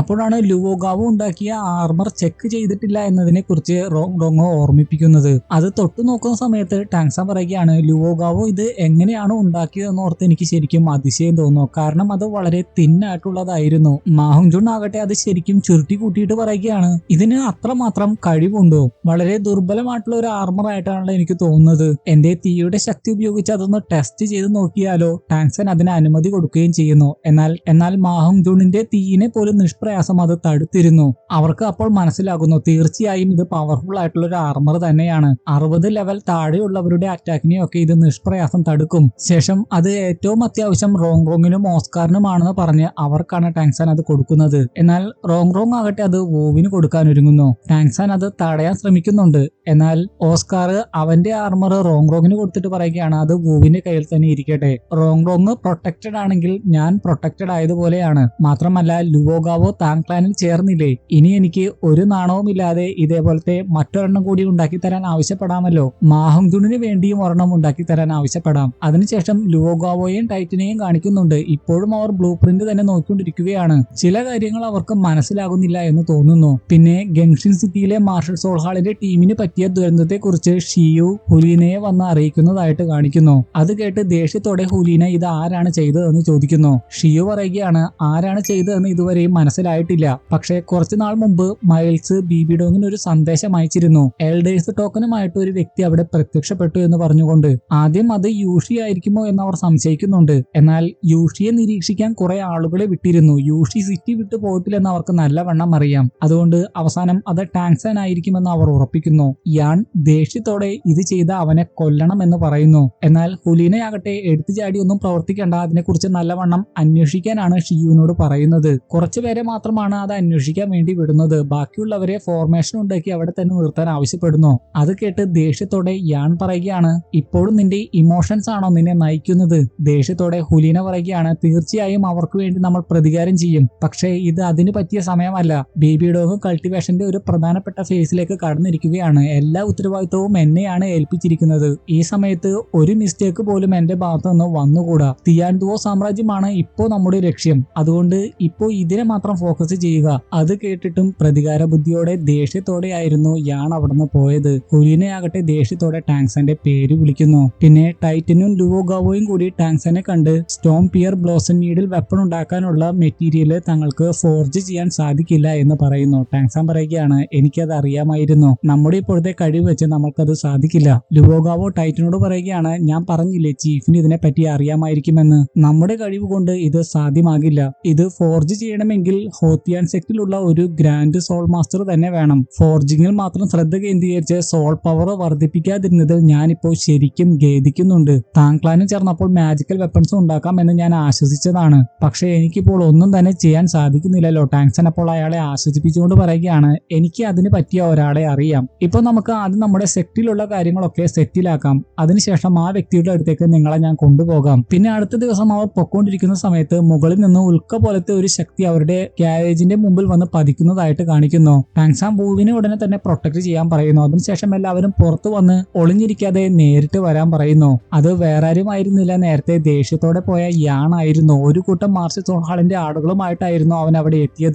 അപ്പോഴാണ് ലുവോഗാവോ ഉണ്ടാക്കിയ ആർമർ ചെക്ക് ചെയ്തിട്ടില്ല എന്നതിനെ കുറിച്ച് റോങ്റോങ് ഓർമ്മിപ്പിക്കുന്നത്. അത് തൊട്ടു നോക്കുന്ന സമയത്ത് ടാങ്സാൻ പറയുകയാണ് ലുവോഗാവോ ഇത് എങ്ങനെയാണ് ഉണ്ടാക്കിയതെന്ന് ഓർത്ത് എനിക്ക് ശരിക്കും അതിശയം തോന്നുന്നു, കാരണം അത് വളരെ തിന്നായിട്ടുള്ളതായിരുന്നു. മാഹോങ്ജുൺ ആകട്ടെ അത് ശരിക്കും ചുരുട്ടി കൂട്ടിയിട്ട് പറയുകയാണ് ഇതിന് അത്രമാത്രം കഴിവുണ്ടോ, വളരെ ദുർബലമായിട്ടുള്ള ഒരു ആർമർ ആയിട്ടാണല്ലോ എനിക്ക് തോന്നുന്നത്. എന്റെ തീയുടെ ശക്തി ഉപയോഗിച്ച് അതൊന്ന് ടെസ്റ്റ് ചെയ്ത് നോക്കിയാലോ. ടാങ്സൻ അതിന് അനുമതി കൊടുക്കുകയും ചെയ്യുന്നു. എന്നാൽ മാഹോങ്ജുണിന്റെ തീയിനെ പോലും നിഷ്പ്രയാസം അത് തടുത്തിരുന്നു. അവർക്ക് അപ്പോൾ മനസ്സിലാകുന്നു തീർച്ചയായും ഇത് പവർഫുൾ ആയിട്ടുള്ള ഒരു ആർമർ തന്നെയാണ്. 60 ലെവൽ താഴെയുള്ളവരുടെ അറ്റാക്കിനെയൊക്കെ ഇത് നിഷ്പ്രയാസം തടുക്കും. ശേഷം അത് ഏറ്റവും അത്യാവശ്യം റോങ്റോങ്ങിനും ഓസ്കാറിനുമാണെന്ന് പറഞ്ഞ് അവർക്കാണ് ടാങ്സാൻ അത് കൊടുക്കുന്നത്. എന്നാൽ റോങ്റോങ് ആകട്ടെ അത് വൂവിന് കൊടുക്കാൻ ഒരുങ്ങുന്നു. ടാങ്സാൻ അത് തടയാൻ ശ്രമിക്കുന്നുണ്ട്. എന്നാൽ ഓസ്കാർ അവന്റെ ആർമർ റോങ്റോങ്ങിന് കൊടുത്തിട്ട് പറയുകയാണ് അത് വൂവിന്റെ കയ്യിൽ തന്നെ ഇരിക്കട്ടെ. റോങ്റോങ് പ്രൊട്ടക്റ്റഡ് ആണെങ്കിൽ ഞാൻ പ്രൊട്ടക്റ്റഡ് ആയതുപോലെയാണ്. മാത്രമല്ല ലുവോഗാവോ താങ്ക്ലാനിൽ ചേർന്നില്ലേ, ഇനി എനിക്ക് ഒരു നാണവും ഇല്ലാതെ ഇതേപോലത്തെ മറ്റൊരെണ്ണം കൂടി ഉണ്ടാക്കി തരാൻ ആവശ്യപ്പെടാമല്ലോ. മാഹോങ്ജുണിന് വേണ്ടിയും ഒരെണ്ണം ഉണ്ടാക്കി തരാൻ ആവശ്യപ്പെടാം. അതിനുശേഷം ലുവോഗാവോയെയും ടൈറ്റനെയും കാണിക്കുന്നുണ്ട്. ഇപ്പോഴും അവർ ബ്ലൂ പ്രിന്റ് തന്നെ നോക്കിക്കൊണ്ടിരിക്കുകയാണ്. ചില കാര്യങ്ങൾ അവർക്ക് മനസ്സിലാകുന്നില്ല എന്ന് തോന്നുന്നു. പിന്നെ ഗംഗ്ഷിൻ സിറ്റിയിലെ മാർഷൽ സോൾ ഹാളിന്റെ ടീമിന് പറ്റിയ ദുരന്തത്തെ കുറിച്ച് ഷിയു ഹുലീനയെ വന്ന് അറിയിക്കുന്നതായിട്ട് കാണിക്കുന്നു. അത് കേട്ട് ദേഷ്യത്തോടെ ഹുലീന ഇത് ആരാണ് ചെയ്തതെന്ന് ചോദിക്കുന്നു. ഷിയു പറയുകയാണ് ആരാണ് ചെയ്തതെന്ന് ഇതുവരെയും മനസ്സിലായിട്ടില്ല, പക്ഷേ കുറച്ചുനാൾ മുമ്പ് മൈൽസ് ബിബി ഡോങ്ങിന് ഒരു സന്ദേശം അയച്ചിരുന്നു. എൽഡേഴ്സ് ടോക്കനുമായിട്ട് ഒരു വ്യക്തി അവിടെ പ്രത്യക്ഷപ്പെട്ടു എന്ന് പറഞ്ഞുകൊണ്ട്. ആദ്യം അത് യൂഷി ആയിരിക്കുമോ എന്ന് അവർ സംശയിക്കുന്നുണ്ട്. എന്നാൽ യൂഷിയെ നിരീക്ഷിക്കാൻ കുറെ ആളുകളെ വിട്ടിരുന്നു. യൂഷി സിറ്റി വിട്ടു പോയിട്ടില്ലെന്ന് അവർക്ക് നല്ലവണ്ണം അറിയാം. അതുകൊണ്ട് അവസാനം അത് ടാങ്സാൻ ആയിരിക്കുമെന്ന് അവർ ഉറപ്പിക്കുന്നു. യാൻ ദേഷ്യത്തോടെ ഇത് ചെയ്ത അവനെ കൊല്ലണം എന്ന് പറയുന്നു. എന്നാൽ ഹുലീനയാകട്ടെ എടുത്തുചാടി ഒന്നും പ്രവർത്തിക്കേണ്ട, അതിനെക്കുറിച്ച് നല്ലവണ്ണം അന്വേഷിക്കാനാണ് ഷിയുവിനോട് പറയുന്നത്. കുറച്ചുപേരെ മാത്രമാണ് അത് അന്വേഷിക്കാൻ വേണ്ടി വിടുന്നത്. ബാക്കിയുള്ളവരെ ഫോർമേഷൻ ഉണ്ടാക്കി അവിടെ തന്നെ നിർത്താൻ ആവശ്യപ്പെടുന്നു. അത് കേട്ട് ദേഷ്യത്തോടെ യാൻ പറയുകയാണ് ഇപ്പോഴും നിന്റെ ഇമോഷൻസ് ആണോ നിന്നെ നയിക്കുന്നത്. ദേഷ്യത്തോടെ ഹുലീന പറയുകയാണ് തീർച്ചയായും അവർക്ക് വേണ്ടി നമ്മൾ പ്രതികാരം ചെയ്യും, പക്ഷേ ഇത് അതിന് പറ്റിയ സമയമല്ല. ബേബി ഡോഗ് കൾട്ടിവേഷന്റെ ഒരു പ്രധാനപ്പെട്ട ഫേസിലേക്ക് കടന്നിരിക്കുകയാണ്. എല്ലാ ഉത്തരവാദിത്വവും എന്നെയാണ് ഏൽപ്പിച്ചിരിക്കുന്നത്. ഈ സമയത്ത് ഒരു മിസ്റ്റേക്ക് പോലും എന്റെ ഭാഗത്തു നിന്ന് വന്നുകൂടാ. തിയാൻഡുവോ സാമ്രാജ്യമാണ് ഇപ്പോ നമ്മുടെ ലക്ഷ്യം, അതുകൊണ്ട് ഇപ്പോ ഇതിനെ മാത്രം ഫോക്കസ് ചെയ്യുക. അത് കേട്ടിട്ടും പ്രതികാര ബുദ്ധിയോടെ ദേഷ്യത്തോടെയായിരുന്നു യാൻ അവിടുന്ന് പോയത്. ഹുലീനയാകട്ടെ ദേഷ്യത്തോടെ ടാങ്സന്റെ പേര് വിളിക്കുന്നു. പിന്നെ ടൈറ്റനും ലുവോഗാവോയും കൂടി ടാങ്സനെ കണ്ട് storm pear blossom needle weapon ഉണ്ടാക്കാനുള്ള മെറ്റീരിയല് തങ്ങൾക്ക് ഫോർജ് ചെയ്യാൻ സാധിക്കില്ല എന്ന് പറയുന്നു. ടാങ്സാൻ പറയുകയാണ് എനിക്കത് അറിയാമായിരുന്നു, നമ്മുടെ ഇപ്പോഴത്തെ കഴിവ് വെച്ച് നമ്മൾക്കത് സാധിക്കില്ല. ലുവോഗാവോ ടൈറ്റനോട് പറയുകയാണ് ഞാൻ പറഞ്ഞില്ലേ ചീഫിന് ഇതിനെ പറ്റി അറിയാമായിരിക്കുമെന്ന്. നമ്മുടെ കഴിവ് കൊണ്ട് ഇത് സാധ്യമാകില്ല. ഇത് ഫോർജ് ചെയ്യണമെങ്കിൽ ഹോത്തിയാൻ സെക്റ്റിലുള്ള ഒരു ഗ്രാൻഡ് സോൾ മാസ്റ്റർ തന്നെ വേണം. ഫോർജിങ്ങിൽ മാത്രം ശ്രദ്ധ കേന്ദ്രീകരിച്ച് സോൾ പവർ വർദ്ധിപ്പിക്കാതിരുന്നത് ഞാനിപ്പോൾ ശരിക്കും ഖേദിക്കുന്നുണ്ട്. താങ്ക്ലാനും ചേർന്നപ്പോൾ മാജിക്കൽ വെപ്പൺസ് ഉണ്ടാക്കാം എന്ന് ഞാൻ ആശ്വസിച്ചതാണ്, പക്ഷേ എനിക്കിപ്പോൾ ഒന്നും തന്നെ ചെയ്യാൻ സാധിക്കുന്നില്ലല്ലോ. ടാങ്സൻ അപ്പോൾ അയാളെ ആശ്വസിപ്പിച്ചുകൊണ്ട് പറയുകയാണ് എനിക്ക് അതിന് പറ്റിയ ഒരാളെ അറിയാം. ഇപ്പൊ നമുക്ക് ആദ്യം നമ്മുടെ സെക്റ്റിലുള്ള കാര്യങ്ങളൊക്കെ സെറ്റിലാക്കാം, അതിനുശേഷം ആ വ്യക്തിയുടെ അടുത്തേക്ക് നിങ്ങളെ ഞാൻ കൊണ്ടുപോകാം. പിന്നെ അടുത്ത ദിവസം അവർ പൊക്കോണ്ടിരിക്കുന്ന സമയത്ത് മുകളിൽ നിന്ന് ഉൽക്ക പോലത്തെ ഒരു ശക്തി അവരുടെ ക്യാരേജിന്റെ മുമ്പിൽ വന്ന് പതിക്കുന്നതായിട്ട് കാണിക്കുന്നു. ടാങ്സാൻ ബൂവിനെ ഉടനെ തന്നെ പ്രൊട്ടക്ട് ചെയ്യാൻ പറയുന്നു. അതിനുശേഷം എല്ലാവരും പുറത്തു വന്ന് ഒളിഞ്ഞിരിക്കാതെ നേരിട്ട് വരാൻ പറയുന്നു. അത് വേറെ ആരുമായിരുന്നില്ല, നേരത്തെ ദേഷ്യത്തോടെ പോയ യാൻ ആയിരുന്നു. ഒരു കൂട്ടം മാർഷൽ സോൾ ഹാളിന്റെ ആളുകളുമായിട്ടായിരുന്നു അവൻ അവിടെ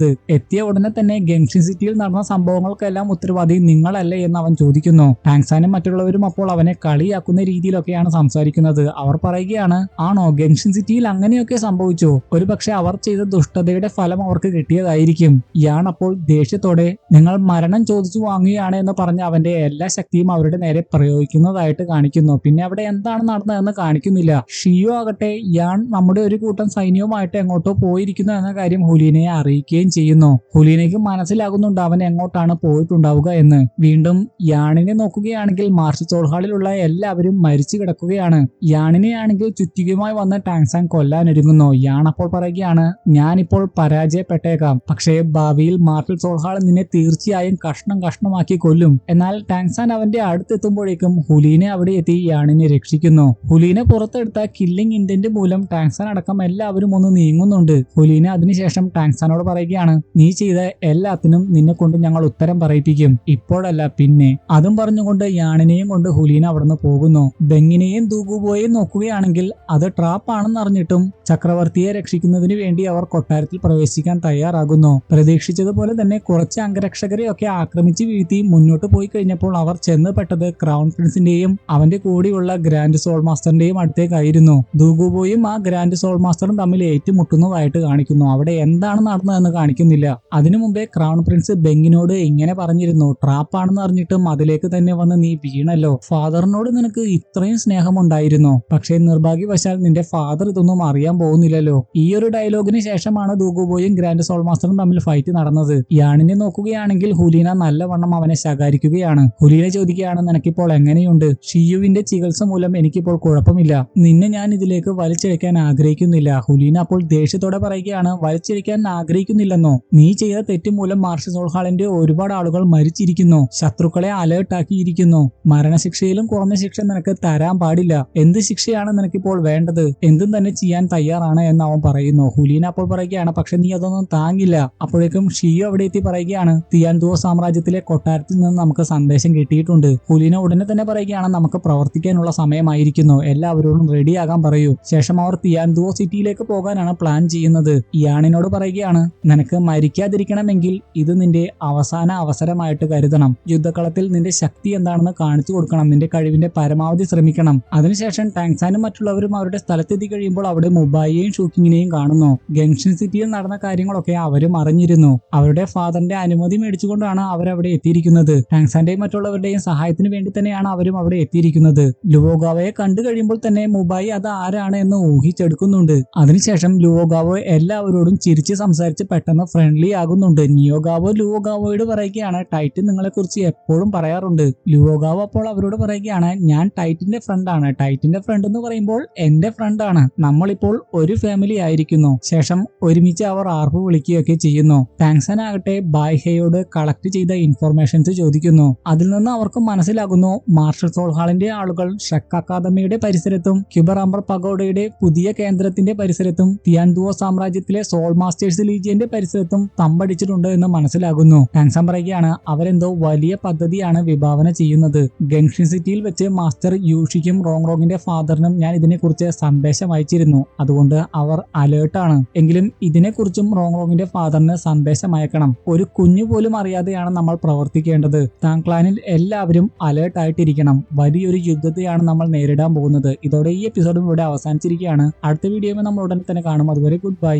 എത്തിയ ഉടനെ തന്നെ ഗംഗ്ഷിൻ സിറ്റിയിൽ നടന്ന സംഭവങ്ങൾക്കെല്ലാം ഉത്തരവാദി നിങ്ങളല്ലേ എന്ന് അവൻ ചോദിക്കുന്നു. ടാങ്സാനും മറ്റുള്ളവരും അപ്പോൾ അവനെ കളിയാക്കുന്ന രീതിയിലൊക്കെയാണ് സംസാരിക്കുന്നത്. അവർ പറയുകയാണ് ആണോ, ഗംഗ്ഷിൻ സിറ്റിയിൽ അങ്ങനെയൊക്കെ സംഭവിച്ചു, ഒരുപക്ഷെ അവർ ചെയ്ത ദുഷ്ടതയുടെ ഫലം അവർക്ക് കിട്ടിയതായിരിക്കും. യാൻ അപ്പോൾ ദേഷ്യത്തോടെ നിങ്ങൾ മരണം ചോദിച്ചു വാങ്ങുകയാണ് എന്ന് പറഞ്ഞ് അവന്റെ എല്ലാ ശക്തിയും അവരുടെ നേരെ പ്രയോഗിക്കുന്നതായി പോകുന്നതായിട്ട് കാണിക്കുന്നു. പിന്നെ അവിടെ എന്താണ് നടന്നതെന്ന് കാണിക്കുന്നില്ല. ഷിയോ ആകട്ടെ യാൻ നമ്മുടെ ഒരു കൂട്ടം സൈന്യവുമായിട്ട് എങ്ങോട്ടോ പോയിരിക്കുന്നു എന്ന കാര്യം ഹുലീനയെ അറിയിക്കുകയും ചെയ്യുന്നു. ഹുലീനയ്ക്ക് മനസ്സിലാകുന്നുണ്ട് അവൻ എങ്ങോട്ടാണ് പോയിട്ടുണ്ടാവുക എന്ന്. വീണ്ടും യാണിനെ നോക്കുകയാണെങ്കിൽ മാർഷൽ സോൾഹാളിലുള്ള എല്ലാവരും മരിച്ചു കിടക്കുകയാണ്. യാണിനെ ആണെങ്കിൽ ചുറ്റികയുമായി വന്ന് ടാങ്സാൻ കൊല്ലാനൊരുങ്ങുന്നു. യാൺ അപ്പോൾ പറയുകയാണ്, ഞാനിപ്പോൾ പരാജയപ്പെട്ടേക്കാം, പക്ഷേ ഭാവിയിൽ മാർഷൽ സോൾഹാൾ നിന്നെ തീർച്ചയായും കഷ്ണം കഷ്ണമാക്കി കൊല്ലും. എന്നാൽ ടാങ്സാൻ അവന്റെ അടുത്തെത്തുമ്പോഴേക്കും ഹുലീനെ അവിടെ എത്തി യാണിനെ രക്ഷിക്കുന്നു. ഹുലീനെ പുറത്തെടുത്ത കില്ലിംഗ് ഇന്റന്റ് മൂലം ടാങ്സാൻ അടക്കം എല്ലാവരും ഒന്ന് നീങ്ങുന്നുണ്ട്. ഹുലീനെ അതിനുശേഷം ടാങ്സാനോട് പറയുകയാണ്, നീ ചെയ്ത എല്ലാത്തിനും നിന്നെ കൊണ്ട് ഞങ്ങൾ ഉത്തരം പറയിപ്പിക്കും, ഇപ്പോഴല്ല പിന്നെ. അതും പറഞ്ഞുകൊണ്ട് യാണിനെയും കൊണ്ട് ഹുലീന അവിടുന്ന് പോകുന്നു. ബെങ്ങിനെയും ദൂഗുബോയെയും നോക്കുകയാണെങ്കിൽ അത് ട്രാപ്പ് ആണെന്ന് അറിഞ്ഞിട്ടും ചക്രവർത്തിയെ രക്ഷിക്കുന്നതിന് വേണ്ടി അവർ കൊട്ടാരത്തിൽ പ്രവേശിക്കാൻ തയ്യാറാകുന്നു. പ്രതീക്ഷിച്ചതുപോലെ തന്നെ കുറച്ച് അംഗരക്ഷകരെയൊക്കെ ആക്രമിച്ച് വീഴ്ത്തി മുന്നോട്ട് പോയി കഴിഞ്ഞപ്പോൾ അവർ ചെന്ന് പെട്ടത് ക്രൗൺ പ്രിൻസിന്റെയും അവന്റെ കൂടെയുള്ള ഗ്രാൻഡ് സോൾ മാസ്റ്ററിന്റെയും അടുത്തേക്കായിരുന്നു. ദൂഗുബോയും ആ ഗ്രാൻഡ് സോൾ മാസ്റ്ററും തമ്മിൽ ഏറ്റുമുട്ടുന്നതായിട്ട് കാണിക്കുന്നു. അവിടെ എന്താണ് നടന്നതെന്ന് കാണിക്കുന്നില്ല. അതിനു മുമ്പേ ക്രൗൺ പ്രിൻസ് ബെങ്ങിനോട് ഇങ്ങനെ പറഞ്ഞിരുന്നു, ട്രാപ്പാണെന്ന് അറിഞ്ഞിട്ടും അതിലേക്ക് തന്നെ വന്ന് നീ വീണല്ലോ. ഫാദറിനോട് നിനക്ക് ഇത്രയും സ്നേഹമുണ്ടായിരുന്നു, പക്ഷേ നിർഭാഗ്യവശാൽ നിന്റെ ഫാദർ ഇതൊന്നും അറിയാൻ പോകുന്നില്ലല്ലോ. ഈ ഒരു ഡയലോഗിന് ശേഷമാണ് ദൂഗുബോയും ഗ്രാൻഡ് സോൾ മാസ്റ്ററും തമ്മിൽ ഫൈറ്റ് നടന്നത്. യാണിനെ നോക്കുകയാണെങ്കിൽ ഹുലീന നല്ലവണ്ണം അവനെ ശകാരിക്കുകയാണ്. ഹുലീന ചോദിക്കുകയാണ്, നിനക്കിപ്പോൾ എങ്ങനെയുണ്ട്? ഷിയുവിന്റെ ചികിത്സ മൂലം എനിക്കിപ്പോൾ കുഴപ്പമില്ല. നിന്നെ ഞാൻ ഇതിലേക്ക് വലിച്ചിഴക്കാൻ ആഗ്രഹിക്കുന്നില്ല. ഹുലീന അപ്പോൾ ദേഷ്യത്തോടെ പറയുകയാണ്, വലിച്ചിഴക്കാൻ ആഗ്രഹിക്കുന്നില്ലെന്നോ? നീ ചെയ്ത തെറ്റ് മൂലം മാർഷൽ സോൾഹാളിന്റെ ഒരുപാട് ആളുകൾ മരിച്ചിരിക്കുന്നു. ശത്രുക്കളെ അലേർട്ട് ആക്കിയിരിക്കുന്നു. മരണശിക്ഷയിലും കുറഞ്ഞ ശിക്ഷ നിനക്ക് തരാൻ പാടില്ല. എന്ത് ശിക്ഷയാണ് നിനക്കിപ്പോൾ വേണ്ടത്? എന്തും തന്നെ ചെയ്യാൻ തയ്യാറാണ് എന്ന് അവൻ പറയുന്നു. ഹുലീന അപ്പോൾ പറയുകയാണ്, പക്ഷെ നീ അതൊന്നും താങ്ങില്ല. അപ്പോഴേക്കും ഷിയോ അവിടെ എത്തി പറയുകയാണ്, തിയാൻഡുവോ സാമ്രാജ്യത്തിലെ കൊട്ടാരത്തിൽ നിന്ന് നമുക്ക് സന്ദേശം കിട്ടിയിട്ടുണ്ട്. ഹുലീന ഉടനെ തന്നെ പറയുകയാണ്, നമുക്ക് പ്രവർത്തിക്കാനുള്ള സമയമായിരിക്കുന്നു, എല്ലാവരോടും റെഡിയാകാൻ പറയൂ. ശേഷം അവർ തിയാൻഡുവോ സിറ്റിയിലേക്ക് പോകാനാണ് പ്ലാൻ ചെയ്യുന്നത്. ഇയാണിനോട് പറയുകയാണ്, നിനക്ക് മരിക്കാതിരിക്കണമെങ്കിൽ ഇത് നിന്റെ അവസാന അവസരമായിട്ട് കരുതണം. യുദ്ധക്കളത്തിൽ നിന്റെ ശക്തി എന്താണെന്ന് കാണിച്ചു കൊടുക്കണം. നിന്റെ കഴിവിന്റെ പരമാവധി ശ്രമിക്കണം. അതിനുശേഷം ടാങ്സാനും മറ്റുള്ളവരും അവരുടെ സ്ഥലത്തെത്തി കഴിയുമ്പോൾ അവിടെ മുബായിയെയും ഷൂക്കിങ്ങിനെയും കാണുന്നു. ഗങ്ഷൻ സിറ്റിയിൽ നടന്ന കാര്യങ്ങളൊക്കെ അവരും അറിഞ്ഞിരുന്നു. അവരുടെ ഫാദറിന്റെ അനുമതി മേടിച്ചുകൊണ്ടാണ് അവരവിടെ എത്തിയിരിക്കുന്നത്. ടാങ്സാന്റെയും മറ്റുള്ളവരുടെയും സഹായത്തിന് വേണ്ടി തന്നെയാണ് അവരും അവിടെ എത്തിയിരിക്കുന്നത്. ലുവോഗാവയെ കണ്ടു കഴിയുമ്പോൾ തന്നെ മുബായി അത് ആരാണ് എന്ന് ഊഹിച്ചെടുക്കുന്നുണ്ട്. അതിനുശേഷം ലുവോഗാവോ എല്ലാവരോടും ചിരിച്ച് സംസാരിച്ച് പെട്ടെന്ന് ഫ്രണ്ട്ലി ആകുന്നുണ്ട്. നിയോഗാവോ ലുവോഗാവോയോട് പറയുകയാണ്, ടൈറ്റൻ നിങ്ങളെ കുറിച്ച് എപ്പോഴും പറയാറുണ്ട്. ലുവോഗാവോ അപ്പോൾ അവരോട് പറയുകയാണ്, ഞാൻ ടൈറ്റിന്റെ ഫ്രണ്ടാണ്. ടൈറ്റിന്റെ ഫ്രണ്ട് എന്ന് പറയുമ്പോൾ എന്റെ ഫ്രണ്ടാണ്. നമ്മളിപ്പോൾ ഒരു ഫാമിലി ആയിരിക്കുന്നു. ശേഷം ഒരുമിച്ച് അവർ ആർപ്പ് വിളിക്കുകയൊക്കെ ചെയ്യുന്നു. ടാങ്സാൻ ആകട്ടെ ബായ്ഹയോട് കളക്ട് ചെയ്ത ഇൻഫർമേഷൻസ് ചോദിക്കുന്നു. അതിൽ നിന്ന് അവർക്ക് മനസ്സിലാകുന്നു മാർഷൽ സോൾഹാളിന്റെ ആളുകൾ ഷെക്ക് അക്കാദമിയുടെ പരിസരത്തും ക്യുബർ അംബർ പഗോഡയുടെ പുതിയ കേന്ദ്രത്തിന്റെ പരിസരത്തും തിയാൻഡുവോ സാമ്രാജ്യത്തിലെ സോൾ മാസ്റ്റേഴ്സ് ലീജിയന്റെ പരിസരത്തും തമ്പടിച്ചിട്ടുണ്ട് എന്ന് മനസ്സിലാകുന്നു. ടാങ്സാൻ പറയുകയാണ്, അവരെന്തോ വലിയ പദ്ധതിയാണ് വിഭാവന ചെയ്യുന്നത്. ഗങ്ഷൻ സിറ്റിയിൽ വെച്ച് മാസ്റ്റർ യൂഷിക്കും റോങ്ങിന്റെ ഫാദറിനും ഞാൻ ഇതിനെക്കുറിച്ച് സന്ദേശം അയച്ചിരുന്നു. അതുകൊണ്ട് അവർ അലേർട്ടാണ്. എങ്കിലും ഇതിനെക്കുറിച്ചും റോങ്ങിന്റെ ഫാദറിന് സന്ദേശം അയക്കണം. ഒരു കുഞ്ഞു പോലും അറിയാതെയാണ് നമ്മൾ പ്രവർത്തിക്കേണ്ടത്. താങ്ക്ലാനിൽ എല്ലാവരും അലേർട്ട് ആയിട്ടിരിക്കണം. വലിയൊരു യുദ്ധത്തെയാണ് നമ്മൾ നേരിടാൻ പോകുന്നത്. ഇതോടെ ഈ എപ്പിസോഡും ഇവിടെ അവസാനിച്ചിരിക്കുകയാണ്. അടുത്ത വീഡിയോയിൽ നമ്മൾ ഉടനെ തന്നെ കാണും. അതുവരെ ഗുഡ് ബൈ.